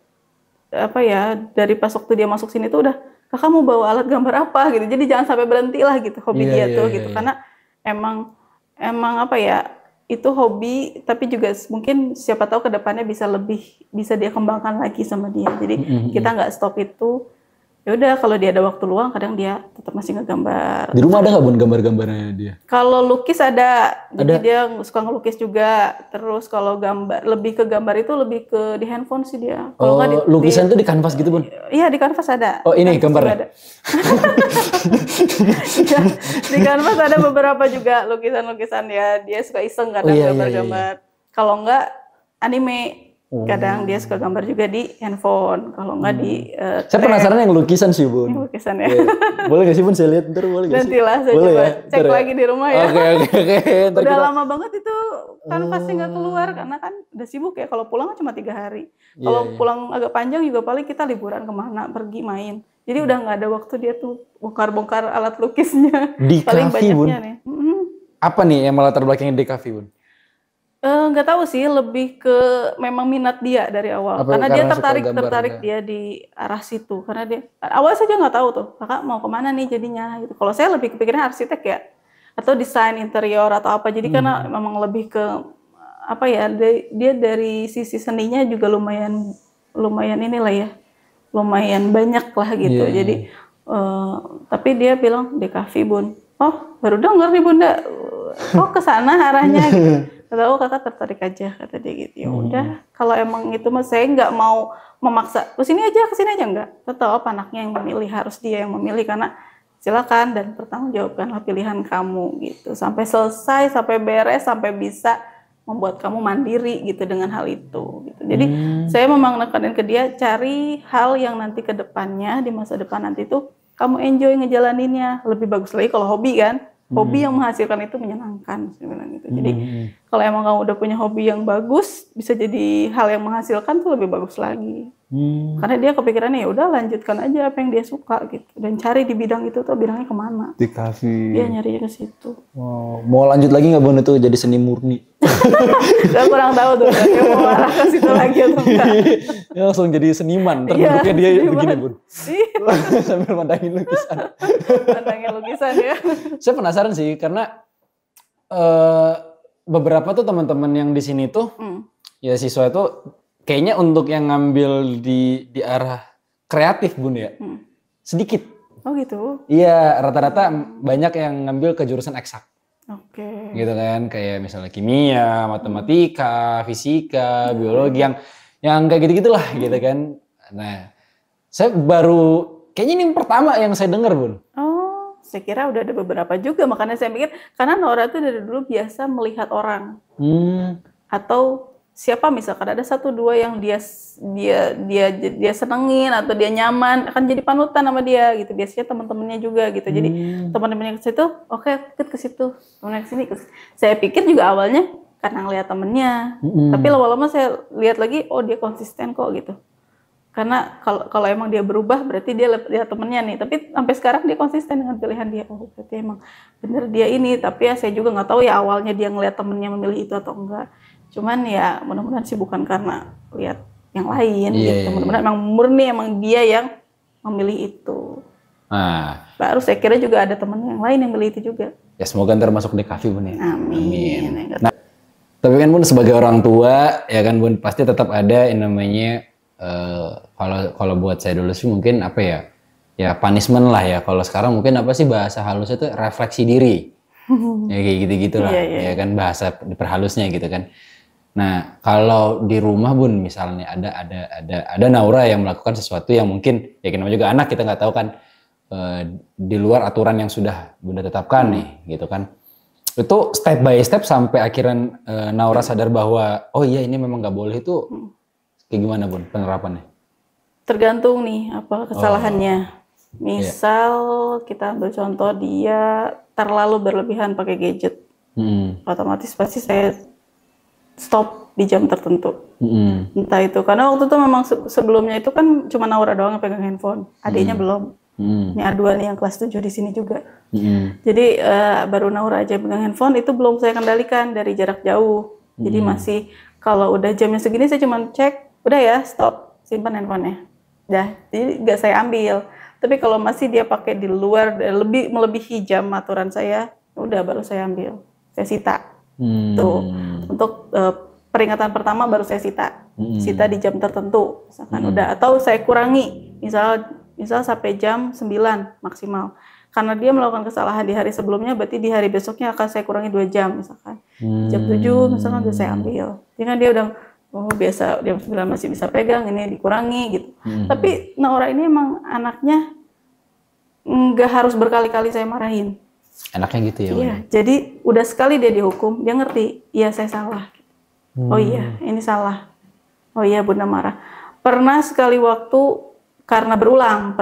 dari pas waktu dia masuk sini tuh udah, kakak mau bawa alat gambar apa gitu. Jadi jangan sampai berhenti lah gitu hobi dia tuh gitu. Karena emang itu hobi, tapi juga mungkin siapa tahu kedepannya bisa dia kembangkan lagi sama dia. Jadi kita nggak stop itu. ya udah kalau dia ada waktu luang kadang dia tetap masih ngegambar. Di rumah ada nggak Bun gambar-gambarnya dia? Kalau lukis ada, jadi dia suka ngelukis juga. Terus kalau gambar, lebih ke gambar itu lebih ke di handphone sih dia. Kalau nggak lukisan tuh di kanvas gitu Bun? Iya di kanvas ada. Oh ini gambarnya? Ya, di kanvas ada beberapa juga lukisan-lukisan ya. Dia suka iseng kadang gambar-gambar. Kalau nggak anime. Kadang dia suka gambar juga di handphone, kalau nggak di saya penasaran yang lukisan sih Bun. Yang lukisan ya. Boleh nggak sih Bun saya lihat ntar boleh nggak sih? Nantilah saya boleh coba ya? cek lagi di rumah ya. Oke. Udah lama banget itu kanvasnya nggak keluar karena kan udah sibuk ya. Kalau pulang cuma 3 hari. Kalau pulang agak panjang juga paling kita liburan kemana, pergi main. Jadi udah nggak ada waktu dia tuh bongkar-bongkar alat lukisnya. Di paling cafe Bun? nih. Apa nih yang latar belakangnya di cafe Bun? Nggak tahu sih, lebih ke memang minat dia dari awal. Karena dia tertarik dia di arah situ. Karena dia awal saja nggak tahu tuh, kakak mau kemana nih jadinya. Gitu. Kalau saya lebih kepikiran arsitek ya, atau desain interior atau apa. Jadi karena memang lebih ke apa ya, dia dari sisi seninya juga lumayan inilah ya, lumayan banyak lah gitu. Jadi tapi dia bilang DKV Bun. Oh baru denger nih Bunda. Oh kesana arahnya. Gitu. Kata kakak tertarik aja kata dia gitu. Ya udah kalau emang itu mas saya nggak mau memaksa kesini aja enggak. Tetap anaknya yang memilih, harus dia yang memilih karena silakan dan pertanggungjawabkanlah pilihan kamu gitu sampai selesai, sampai beres, sampai bisa membuat kamu mandiri gitu dengan hal itu gitu. Jadi saya memang nekanin ke dia cari hal yang nanti ke depannya di masa depan nanti tuh kamu enjoy ngejalaninnya. Lebih bagus lagi kalau hobi kan. Hobi yang menghasilkan itu menyenangkan sebenarnya gitu. Jadi kalau emang kamu udah punya hobi yang bagus, bisa jadi hal yang menghasilkan tuh lebih bagus lagi. Karena dia kepikirannya ya udah lanjutkan aja apa yang dia suka gitu dan cari di bidang itu tuh bidangnya kemana. Di kafe. Dia nyari ke situ. Wow. Mau lanjut lagi nggak Bun itu jadi seni murni? Saya kurang tahu tuh. Dia mau arah ke situ lagi atau enggak? Ya, langsung jadi seniman. Terbentuknya dia begini Bun. Sambil mandangin lukisan. Mandangin lukisan ya. Saya penasaran sih karena beberapa tuh teman-teman yang di sini tuh ya siswa itu kayaknya untuk yang ngambil di arah kreatif Bun ya. Sedikit. Oh gitu? Iya, rata-rata banyak yang ngambil ke jurusan eksak. Oke. Gitu kan, kayak misalnya kimia, matematika, fisika, biologi yang kayak gitu-gitulah gitu kan. Nah, saya baru kayaknya ini yang pertama yang saya dengar Bun. Oh, saya kira udah ada beberapa juga, makanya saya mikir karena Nora tuh dari dulu biasa melihat orang. Atau siapa misalkan ada 1-2 yang dia senengin atau dia nyaman akan jadi panutan sama dia gitu. Biasanya teman-temannya juga gitu. Jadi teman-temannya ke situ, oke, ikut ke situ. Temannya ke sini. Saya pikir juga awalnya karena ngeliat temennya. Tapi lama-lama saya lihat lagi, oh dia konsisten kok gitu. Karena kalau emang dia berubah berarti dia lihat temennya nih. Tapi sampai sekarang dia konsisten dengan pilihan dia. Oh berarti emang bener dia ini. Tapi ya saya juga nggak tahu ya awalnya dia ngeliat temennya memilih itu atau enggak. Cuman ya mudah-mudahan sih bukan karena lihat yang lain gitu. Mudah-mudahan emang murni emang dia yang memilih itu. Baru saya kira juga ada temen yang lain yang memilih itu juga. Ya semoga ntar masuk di kafe Bun ya. Amin. Nah, tapi kan Bun sebagai orang tua ya kan Bun pasti tetap ada yang namanya kalau buat saya dulu sih mungkin apa ya punishment lah ya. Kalau sekarang mungkin apa sih bahasa halusnya itu refleksi diri. Ya kayak gitu-gitulah. Ya kan bahasa perhalusnya gitu kan. Nah, kalau di rumah Bun misalnya ada Naura yang melakukan sesuatu yang mungkin ya namanya juga anak kita nggak tahu kan di luar aturan yang sudah Bunda tetapkan nih gitu kan. Itu step by step sampai akhirnya Naura sadar bahwa oh iya ini memang nggak boleh itu kayak gimana Bun penerapannya? Tergantung nih apa kesalahannya. Misal kita ambil contoh dia terlalu berlebihan pakai gadget. Otomatis pasti saya stop di jam tertentu. Entah itu karena waktu itu memang sebelumnya itu kan cuma Naura doang yang pegang handphone, adiknya belum. Ini A2 nih yang kelas 7 di sini juga. Jadi baru Naura aja pegang handphone itu belum saya kendalikan dari jarak jauh. Jadi masih kalau udah jamnya segini saya cuma cek, udah ya stop, simpan handphonenya. Dah, jadi nggak saya ambil. Tapi kalau masih dia pakai di luar melebihi jam aturan saya, udah baru saya ambil, saya sita. Tuh untuk peringatan pertama baru saya sita di jam tertentu misalkan udah atau saya kurangi misal misal sampai jam 9 maksimal. Karena dia melakukan kesalahan di hari sebelumnya, berarti di hari besoknya akan saya kurangi 2 jam misalkan. Jam 7 misalkan udah saya ambil. Jadi kan dia udah, oh biasa jam 9 masih bisa pegang, ini dikurangi gitu. Tapi Naura ini emang anaknya nggak harus berkali-kali saya marahin. Anaknya gitu ya? Iya, jadi udah sekali dia dihukum, dia ngerti, iya saya salah. Oh iya, ini salah. Oh iya Bunda marah. Pernah sekali waktu, karena berulang,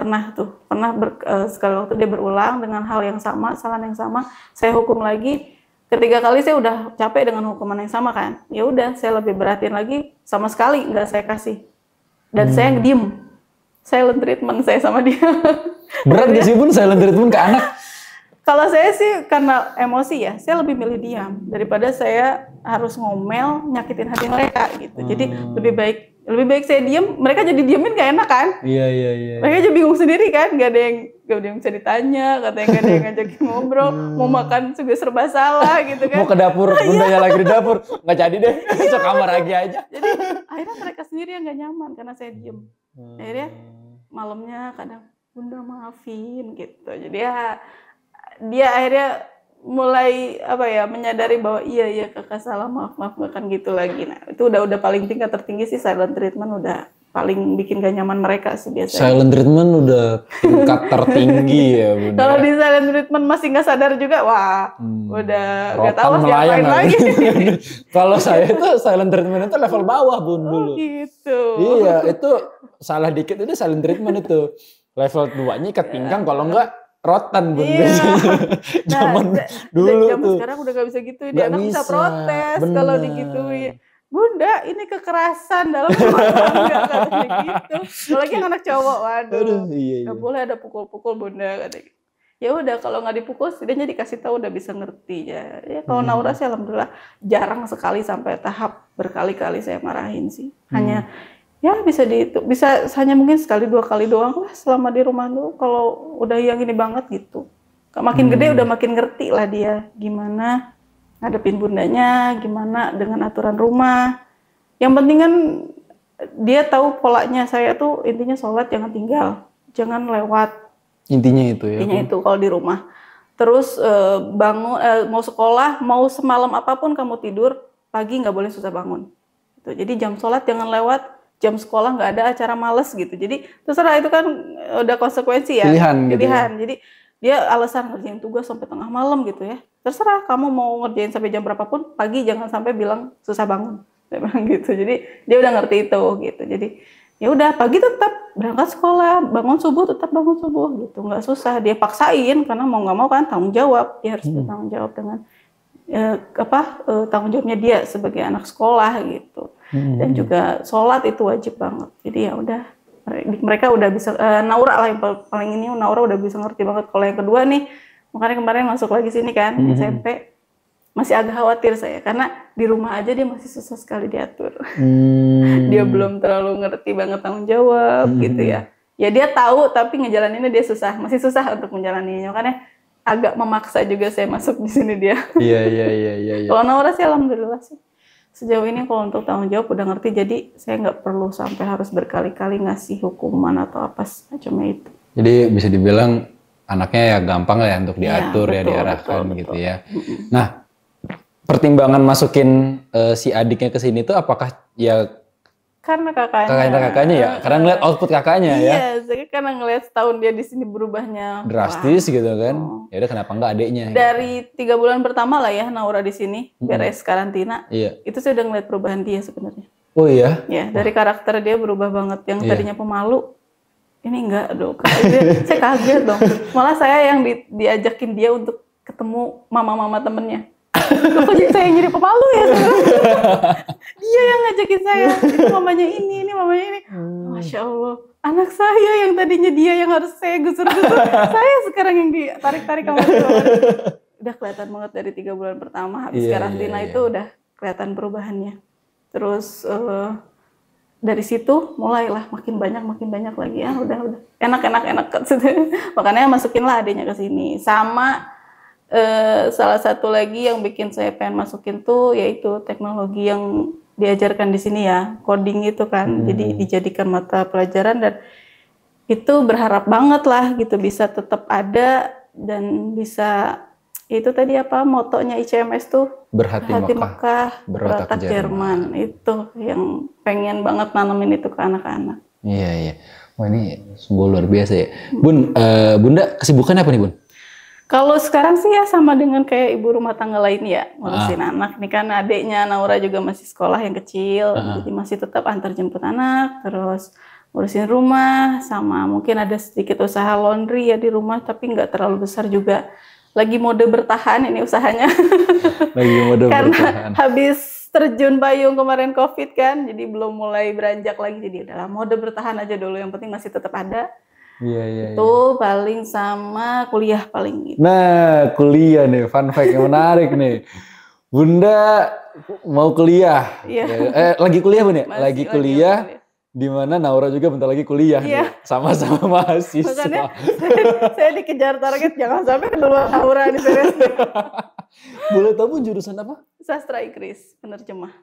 sekali waktu dia berulang dengan hal yang sama, kesalahan yang sama, saya hukum lagi. Ketiga kali saya udah capek dengan hukuman yang sama kan. Ya udah, saya lebih beratin lagi, sama sekali nggak saya kasih. Dan saya diem, silent treatment saya sama dia. Berat gak sih Bun silent treatment ke anak? Kalau saya sih karena emosi ya, saya lebih milih diam daripada saya harus ngomel nyakitin hati mereka gitu. Jadi lebih baik saya diam, mereka jadi diemin gak enak kan? Iya. Mereka jadi bingung sendiri kan, gak ada yang bisa ditanya, katanya gak ada yang ngajakin ngobrol, mau makan juga serba salah gitu kan. Mau ke dapur, bundanya lagi di dapur, nggak jadi deh, ke kamar lagi aja. Jadi akhirnya mereka sendiri yang gak nyaman karena saya diem. Akhirnya malamnya kadang, Bunda maafin gitu. Jadi ya dia akhirnya mulai menyadari bahwa iya kakak salah, maaf kan gitu lagi. Nah itu udah paling tingkat tertinggi sih, silent treatment udah paling bikin gak nyaman mereka sih biasanya. Silent treatment udah tingkat tertinggi ya Bunda. Kalau di silent treatment masih nggak sadar juga, wah udah nggak tahu harus diapain lagi. Kalau saya itu silent treatment itu level bawah Bun dulu. Gitu. Iya itu salah dikit itu silent treatment itu. Level 2-nya ikat pinggang, kalau enggak rotan Bun. Iya. Zaman dulu zaman tuh. Sekarang udah gak bisa gitu, dia anak bisa protes kalau digituin. Bunda ini kekerasan dalam rumah tangga katanya gitu. Apalagi yang anak cowok, waduh. Gak boleh ada pukul-pukul Bunda katanya. Ya udah kalau nggak dipukul setidaknya dikasih tahu udah bisa ngerti ya. Ya kalau Naura sih alhamdulillah jarang sekali sampai tahap berkali-kali saya marahin sih. Hanya ya bisa hanya mungkin sekali 2 kali doang lah selama di rumah tuh, kalau udah yang ini banget gitu. Makin gede udah makin ngerti lah dia gimana ngadepin bundanya, gimana dengan aturan rumah. Yang penting kan dia tahu polanya saya tuh intinya sholat jangan tinggal, jangan lewat. Intinya itu ya. Intinya itu kalau di rumah. Terus bangun mau sekolah, mau semalam apapun kamu tidur, pagi nggak boleh susah bangun. Gitu. Jadi jam sholat jangan lewat. Jam sekolah nggak ada acara males gitu. Jadi terserah, itu kan udah konsekuensi ya. Pilihan. Gitu ya. Jadi dia alasan ngerjain tugas sampai tengah malam gitu ya. Terserah kamu mau ngerjain sampai jam berapapun, pagi jangan sampai bilang susah bangun. Dia bilang gitu. Jadi dia udah ngerti itu gitu. Jadi ya udah pagi tetap berangkat sekolah, bangun subuh tetap bangun subuh gitu. Nggak susah, dia paksain karena mau nggak mau kan tanggung jawab. Dia harus bertanggung jawab dengan tanggung jawabnya dia sebagai anak sekolah gitu. Dan juga sholat itu wajib banget. Jadi ya udah mereka udah bisa, Naura lah yang paling ini, Naura udah bisa ngerti banget. Kalau yang kedua nih, makanya kemarin masuk lagi sini kan SMP, masih agak khawatir saya karena di rumah aja dia masih susah sekali diatur. Dia belum terlalu ngerti banget tanggung jawab gitu ya. Ya dia tahu tapi ngejalaninnya dia susah, masih susah untuk menjalaninya. Makanya agak memaksa juga saya masuk di sini dia. Iya. Kalau Naura sih alhamdulillah sih. Sejauh ini kalau untuk tanggung jawab udah ngerti, jadi saya nggak perlu sampai harus berkali-kali ngasih hukuman atau apa semacamnya itu. Jadi bisa dibilang anaknya ya gampang lah ya untuk diatur ya, diarahkan betul. Gitu ya. Nah, pertimbangan masukin si adiknya ke sini tuh apakah ya karena kakaknya ya, karena ngeliat output kakaknya ya. Iya, saya karena ngeliat setahun dia di sini berubahnya drastis gitu kan. Ya udah kenapa enggak adiknya? Dari 3 bulan pertama lah ya Naura di sini beres karantina. Iya. Itu saya udah ngeliat perubahan dia sebenarnya. Oh iya? Ya, dari karakter dia berubah banget. Yang tadinya pemalu, ini enggak dong. Saya kaget dong. Malah saya yang diajakin dia untuk ketemu mama-mama temennya. Kok jadi saya yang jadi pemalu ya sekarang? Dia yang ngajakin saya, itu mamanya ini mamanya ini. Masya Allah, anak saya yang tadinya dia yang harus saya gusur-gusur, saya sekarang yang ditarik-tarik sama dia. Udah kelihatan banget dari 3 bulan pertama habis karantina itu udah kelihatan perubahannya. Terus dari situ mulailah makin banyak lagi ya, udah enak. Makanya masukinlah adiknya ke sini. Sama salah satu lagi yang bikin saya pengen masukin tuh yaitu teknologi yang diajarkan di sini ya, coding itu kan. Jadi dijadikan mata pelajaran dan itu berharap banget lah gitu bisa tetap ada dan bisa itu tadi apa motonya ICMS tuh Berhati Mekah, berotak Jerman. Itu yang pengen banget nanemin itu ke anak-anak. Iya. Wah ini sungguh luar biasa ya. Bun, Bunda kesibukannya apa nih Bun? Kalau sekarang sih ya sama dengan kayak ibu rumah tangga lain ya, ngurusin anak. Nih kan adiknya Naura juga masih sekolah yang kecil, jadi masih tetap antar jemput anak, terus ngurusin rumah, sama mungkin ada sedikit usaha laundry ya di rumah, tapi nggak terlalu besar juga. Lagi mode bertahan ini usahanya. Lagi mode Karena bertahan. habis terjun payung kemarin COVID kan, jadi belum mulai beranjak lagi, jadi udahlah mode bertahan aja dulu, yang penting masih tetap ada. Iya. Itu paling sama kuliah paling gitu. Nah, kuliah nih, fun fact yang menarik nih. Bunda mau kuliah. Iya. Lagi kuliah Bun ya? Masih lagi kuliah. Di mana Naura juga bentar lagi kuliah nih. Sama-sama mahasiswa. Makanya saya dikejar target jangan sampai duluan Naura nih beresnya. Boleh tahu Bun jurusan apa? Sastra Inggris, penerjemah.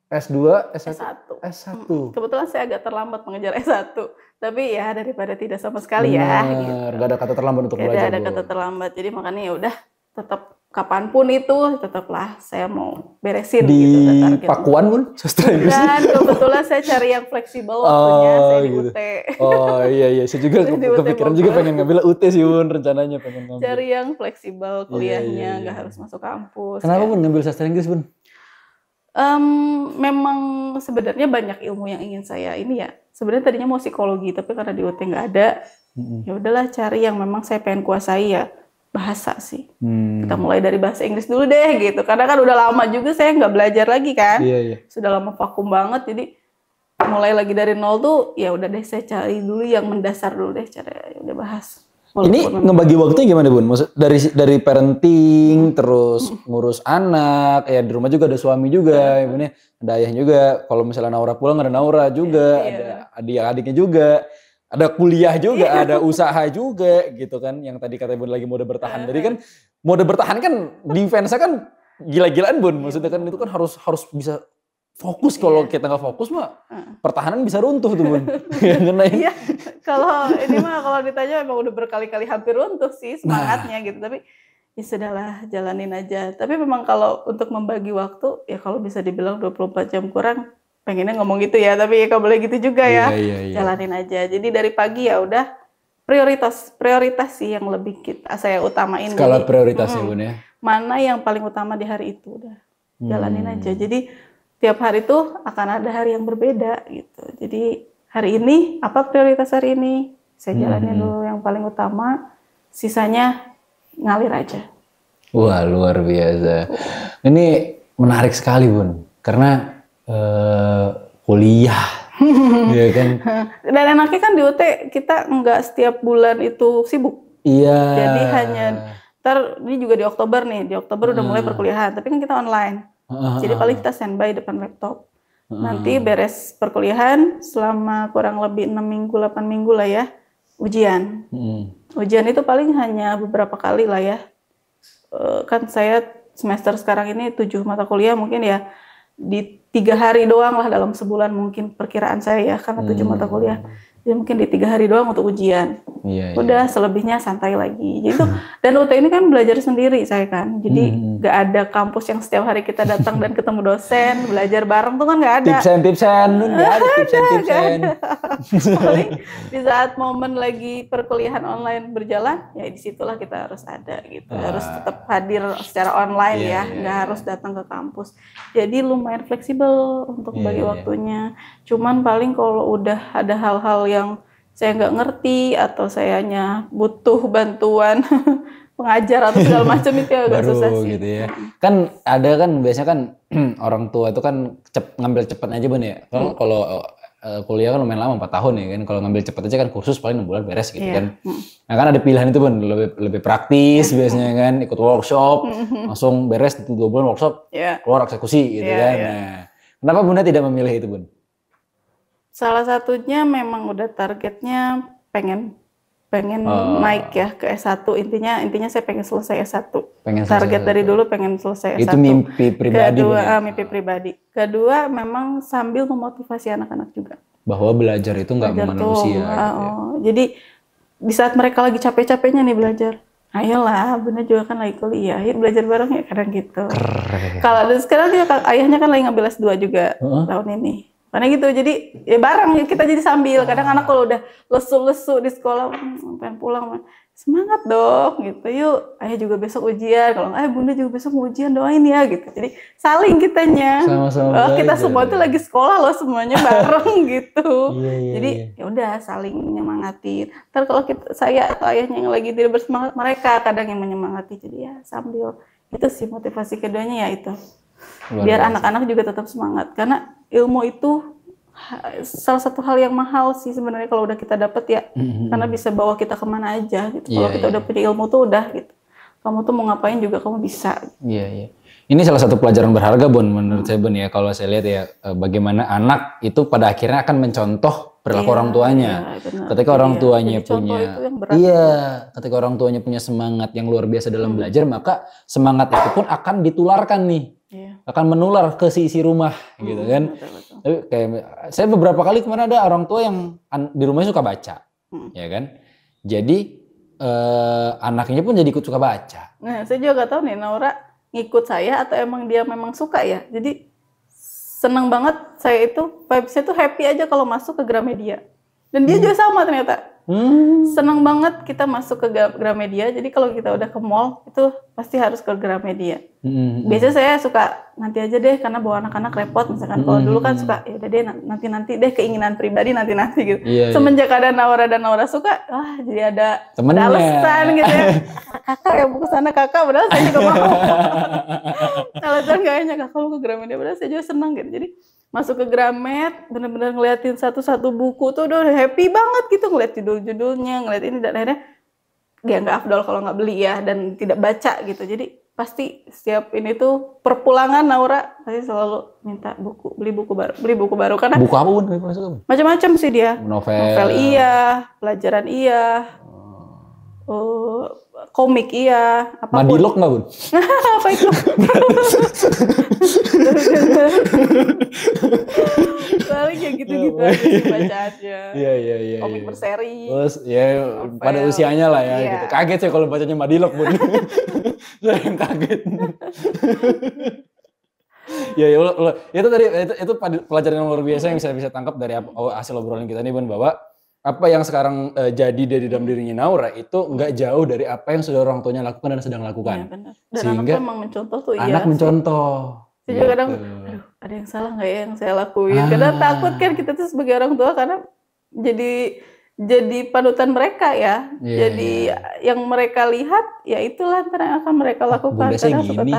S2, S1? S1. Kebetulan saya agak terlambat mengejar S1. Tapi ya daripada tidak sama sekali ya. Benar, gak ada kata terlambat untuk belajar. Gak ada kata terlambat. Jadi makanya ya udah tetap kapanpun itu tetaplah saya mau beresin di gitu. Di Pakuan Bun, sastra Inggris. Dan kebetulan saya cari yang fleksibel waktunya, saya di gitu. UT. Oh iya, saya juga kepikiran juga pengen ngambil UT sih Bun, rencananya pengen ngambil. Cari yang fleksibel kuliahnya, nggak harus masuk kampus. Kenapa Bun ngambil sastra Inggris Bun? Memang sebenarnya banyak ilmu yang ingin saya ini ya. Sebenarnya tadinya mau psikologi, tapi karena di UT nggak ada, ya udahlah cari yang memang saya pengen kuasai ya. Bahasa sih. Kita mulai dari bahasa Inggris dulu deh gitu. Karena kan udah lama juga saya nggak belajar lagi kan. Iya. Sudah lama vakum banget, jadi mulai lagi dari nol tuh ya udah deh saya cari dulu yang mendasar dulu deh, cara ya udah bahas. Ini ngebagi waktunya gimana Bun? Maksud dari parenting, terus ngurus anak, ya di rumah juga ada suami juga, ya Bun ya. Ada ayah juga. Kalau misalnya Naura pulang ada Naura juga, ada adik-adiknya juga. Ada kuliah juga, ada usaha juga gitu kan. Yang tadi kata Bun lagi mode bertahan. Jadi kan mode bertahan kan defense-nya kan gila-gilaan Bun. Maksudnya kan itu kan harus bisa fokus. Kalau kita nggak fokus mah pertahanan bisa runtuh tuh Bun. Iya, kalau ini mah kalau ditanya emang udah berkali-kali hampir runtuh sih semangatnya gitu. Tapi ya sudahlah jalanin aja. Tapi memang kalau untuk membagi waktu ya kalau bisa dibilang 24 jam kurang, pengennya ngomong gitu ya, tapi ya kalau boleh gitu juga ya. Jalanin aja. Jadi dari pagi ya udah prioritas sih yang lebih saya utamain. Skala prioritasnya Bun ya. Mana yang paling utama di hari itu udah jalanin aja. Jadi tiap hari tuh akan ada hari yang berbeda gitu. Jadi hari ini apa prioritas hari ini? Saya jalanin dulu yang paling utama, sisanya ngalir aja. Wah luar biasa. Ini menarik sekali Bun, karena kuliah, ya kan. Dan enaknya kan di UT kita nggak setiap bulan itu sibuk. Iya. Jadi hanya ini juga di Oktober nih, di Oktober udah mulai perkuliahan, tapi kan kita online. Jadi paling kita standby depan laptop. Nanti beres perkuliahan selama kurang lebih 6 minggu, 8 minggu lah ya, ujian. Ujian itu paling hanya beberapa kali lah ya. Kan saya semester sekarang ini 7 mata kuliah mungkin ya. Di 3 hari doang lah dalam sebulan mungkin perkiraan saya ya, karena 7 mata kuliah. Jadi mungkin di 3 hari doang untuk ujian. Udah selebihnya santai lagi. Jadi dan UT ini kan belajar sendiri saya kan. Jadi nggak ada kampus yang setiap hari kita datang dan ketemu dosen, belajar bareng tuh kan nggak ada. Tipsen, nggak ada tipsen. Paling di saat momen lagi perkuliahan online berjalan, ya disitulah kita harus ada gitu. Harus tetap hadir secara online ya, nggak harus datang ke kampus. Jadi lumayan fleksibel untuk bagi waktunya. Cuman paling kalau udah ada hal-hal yang saya nggak ngerti atau sayanya butuh bantuan pengajar atau segala macam itu agak susah sih. Gitu ya. Kan ada kan biasanya kan orang tua itu kan ngambil cepet aja Bun ya. Kalau kuliah kan lumayan lama 4 tahun ya kan. Kalau ngambil cepet aja kan kursus paling 6 bulan beres gitu kan. Nah kan ada pilihan itu Bun, lebih praktis biasanya kan, ikut workshop, langsung beres 2 bulan workshop, keluar eksekusi gitu kan. Nah, kenapa Bunda tidak memilih itu Bun? Salah satunya memang udah targetnya pengen naik ya ke S1. Intinya saya pengen selesai S1. Target dari dulu pengen selesai S1. Itu mimpi pribadi. Kedua, mimpi pribadi. Kedua memang sambil memotivasi anak-anak juga. bahwa belajar itu nggak manusia. Gitu ya. Jadi di saat mereka lagi capek-capeknya nih belajar, ayolah, Bunda juga kan lagi kuliah, yuk belajar bareng ya, kadang gitu. Kalau sekarang dia ayahnya kan lagi ngambil S2 juga tahun ini. Karena gitu, jadi ya bareng kita jadi sambil. Kadang anak kalau udah lesu-lesu di sekolah, pengen pulang, semangat dong gitu. Yuk, ayah juga besok ujian. Kalau nggak, Bunda juga besok mau ujian, doain ya gitu. Jadi saling kitanya. Sama-sama kita semua tuh lagi sekolah loh, semuanya bareng gitu. Jadi iya. ya udah saling menyemangatin. Ntar kalau saya atau ayahnya yang lagi tidak bersemangat, mereka kadang yang menyemangati. Jadi ya sambil itu sih motivasi keduanya ya itu. Biar anak-anak juga tetap semangat, karena ilmu itu salah satu hal yang mahal sih sebenarnya kalau udah kita dapet ya, karena bisa bawa kita kemana aja gitu. Kalau kita udah punya ilmu tuh udah gitu, kamu tuh mau ngapain juga kamu bisa. Iya. Ini salah satu pelajaran berharga Bun menurut saya Bun ya, kalau saya lihat ya bagaimana anak itu pada akhirnya akan mencontoh perilaku orang tuanya. Ketika orang tuanya ketika orang tuanya punya semangat yang luar biasa dalam belajar, maka semangat itu pun akan ditularkan nih. Akan menular ke isi rumah gitu kan. Tapi kayak saya beberapa kali kemana ada orang tua yang di rumahnya suka baca, ya kan. Jadi anaknya pun jadi ikut suka baca. Nah, saya juga gak tahu nih Naura ngikut saya atau emang dia memang suka ya. Jadi seneng banget saya itu, vibes-nya tuh happy aja kalau masuk ke Gramedia. Dan dia juga sama ternyata. Seneng banget kita masuk ke Gramedia. Jadi kalau kita udah ke mall itu pasti harus ke Gramedia. Biasanya saya suka nanti aja deh karena bawa anak-anak repot. Misalkan kalau dulu kan suka ya udah deh nanti deh, keinginan pribadi nanti gitu. Semenjak ada Naura dan Naura suka, jadi ada alasan gitu ya. Kakak ya mau kesana kakak, padahal saya juga mau. Alasan kayaknya kakak mau ke Gramedia, padahal saya juga seneng gitu. Jadi masuk ke Gramet, bener-bener ngeliatin satu-satu buku tuh udah happy banget gitu, ngeliat judul-judulnya, ngeliat ini, dan akhirnya dia nggak afdol kalau nggak beli ya, dan tidak baca gitu. Jadi pasti setiap ini tuh perpulangan Naura pasti selalu minta buku, beli buku baru karena buku apa Bun? Macam-macam sih dia. Novel iya, pelajaran iya, komik iya, apapun. Madilog nggak Bun? Apa itu? Paling kayak gitu-gitu aja sih bacaannya. Iya. Komik berseri. Terus ya pada usianya lah ya gitu. Kaget sih kalau bacanya Madilog Bun. Saya yang kaget. Ya itu tadi itu pelajaran yang luar biasa yang saya bisa tangkap dari hasil obrolan kita nih Bun, bahwa apa yang sekarang jadi dari dalam dirinya Naura itu nggak jauh dari apa yang sudah orang tuanya lakukan dan sedang lakukan. Ya, benar. Dan sehingga anak memang mencontoh tuh anak mencontoh. Saya juga kadang, aduh ada yang salah nggak ya yang saya lakuin? Kadang takut kan kita tuh sebagai orang tua karena jadi panutan mereka ya. Jadi yang mereka lihat ya itulah yang akan mereka lakukan. Bunda saya gini,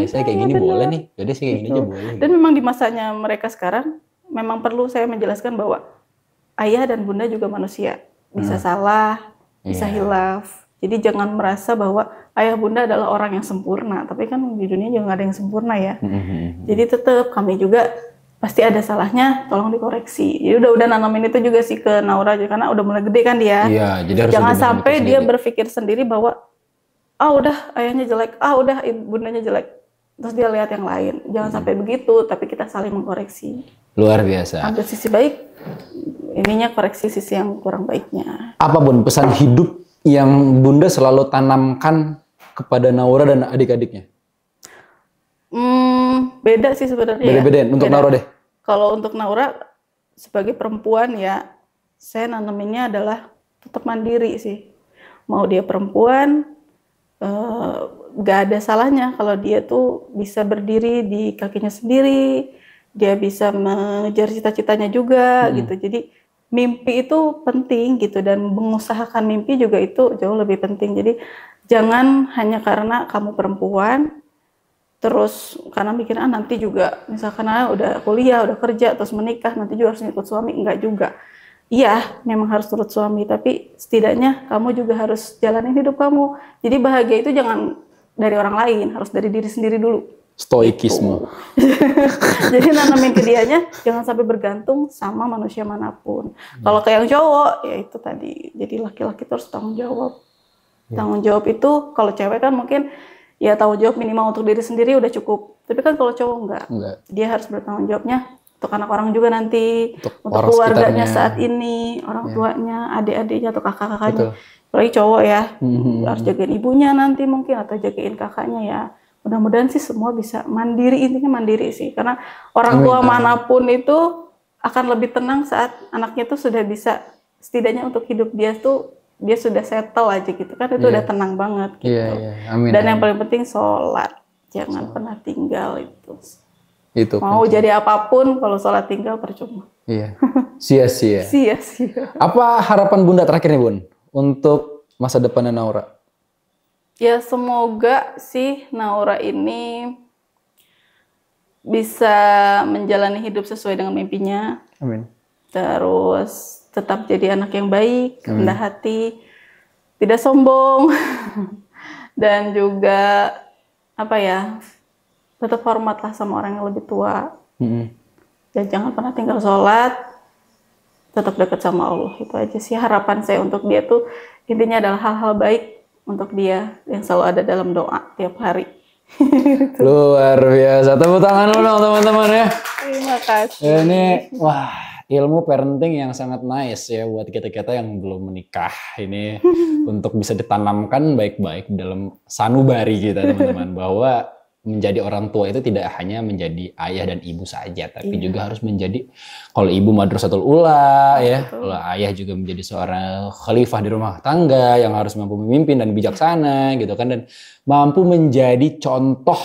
saya kayak gini boleh nih. Jadi saya kayak gini aja boleh. Dan memang di masanya mereka sekarang memang perlu saya menjelaskan bahwa ayah dan bunda juga manusia, bisa salah, bisa hilaf. Jadi jangan merasa bahwa ayah bunda adalah orang yang sempurna, tapi kan di dunia juga nggak ada yang sempurna ya. Jadi tetap kami juga pasti ada salahnya, tolong dikoreksi. Jadi udah nanamin itu juga sih ke Naura, karena udah mulai gede kan dia. Iya, jadi harus jangan sampai dia berpikir sendiri bahwa udah ayahnya jelek, udah bundanya jelek, terus dia lihat yang lain. Jangan sampai begitu, tapi kita saling mengkoreksi. Luar biasa. Ambil sisi baik, ininya koreksi sisi yang kurang baiknya. Apa Bun pesan hidup yang Bunda selalu tanamkan kepada Naura dan adik-adiknya? Beda sih sebenarnya. Beda-beda untuk Naura deh. Kalau untuk Naura sebagai perempuan ya, saya nanaminnya adalah tetap mandiri sih. Mau dia perempuan, gak ada salahnya kalau dia tuh bisa berdiri di kakinya sendiri, dia bisa mengejar cita-citanya juga gitu. Jadi mimpi itu penting gitu, dan mengusahakan mimpi juga itu jauh lebih penting. Jadi jangan hanya karena kamu perempuan terus karena mikir nanti juga misalkan udah kuliah, udah kerja, terus menikah, nanti juga harus ngikut suami. Enggak juga. Iya, memang harus turut suami, tapi setidaknya kamu juga harus jalanin hidup kamu. Jadi bahagia itu jangan dari orang lain, harus dari diri sendiri dulu. Stoikisme. Jadi nanamin ke dianya jangan sampai bergantung sama manusia manapun. Kalau ke yang cowok ya itu tadi, jadi laki-laki terus tanggung jawab. Tanggung jawab itu kalau cewek kan mungkin ya tanggung jawab minimal untuk diri sendiri udah cukup. Tapi kan kalau cowok enggak. Dia harus bertanggung jawabnya untuk anak orang juga nanti, untuk keluarganya saat ini, orang tuanya, adik-adiknya atau kakak-kakaknya. Apalagi cowok ya, harus jagain ibunya nanti mungkin atau jagain kakaknya ya. Mudah-mudahan sih semua bisa mandiri, intinya mandiri sih. Karena orang tua manapun itu akan lebih tenang saat anaknya tuh sudah bisa, setidaknya untuk hidup dia tuh, dia sudah settle aja gitu kan, itu udah tenang banget gitu. Amin, dan yang paling penting sholat, jangan pernah tinggal itu. Mau penting. jadi apapun kalau sholat tinggal percuma. Iya, sia-sia. Sia-sia. Apa harapan Bunda terakhir nih Bun untuk masa depannya Naura? Ya semoga sih Naura ini bisa menjalani hidup sesuai dengan mimpinya. Amin. Terus tetap jadi anak yang baik, rendah hati, tidak sombong, dan juga apa ya, tetap hormatlah sama orang yang lebih tua. Dan jangan pernah tinggal sholat, tetap dekat sama Allah. Itu aja sih harapan saya untuk dia tuh, intinya adalah hal-hal baik untuk dia yang selalu ada dalam doa tiap hari. Luar biasa, tepuk tangan dulu dong teman-teman ya. Terima kasih. Ini wah, ilmu parenting yang sangat nice ya buat kita-kita yang belum menikah ini untuk bisa ditanamkan baik-baik dalam sanubari kita teman-teman, bahwa menjadi orang tua itu tidak hanya menjadi ayah dan ibu saja, tapi juga harus menjadi, kalau ibu madrasatul ula ya, kalau ayah juga menjadi seorang khalifah di rumah tangga yang harus mampu memimpin dan bijaksana gitu kan, dan mampu menjadi contoh.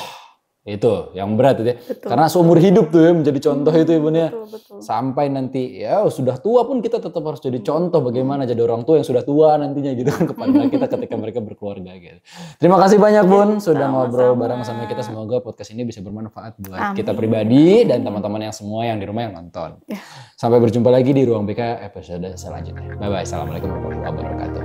Itu yang berat itu ya. Karena seumur hidup tuh ya menjadi contoh itu ibunya. Sampai nanti ya sudah tua pun kita tetap harus jadi contoh bagaimana jadi orang tua yang sudah tua nantinya gitu kan kepada kita ketika mereka berkeluarga gitu. Terima kasih banyak Bun sudah ngobrol bareng sama kita. Semoga podcast ini bisa bermanfaat buat kita pribadi dan teman-teman yang semua yang di rumah yang nonton. Sampai berjumpa lagi di Ruang BK episode selanjutnya. Bye bye. Assalamualaikum warahmatullahi wabarakatuh.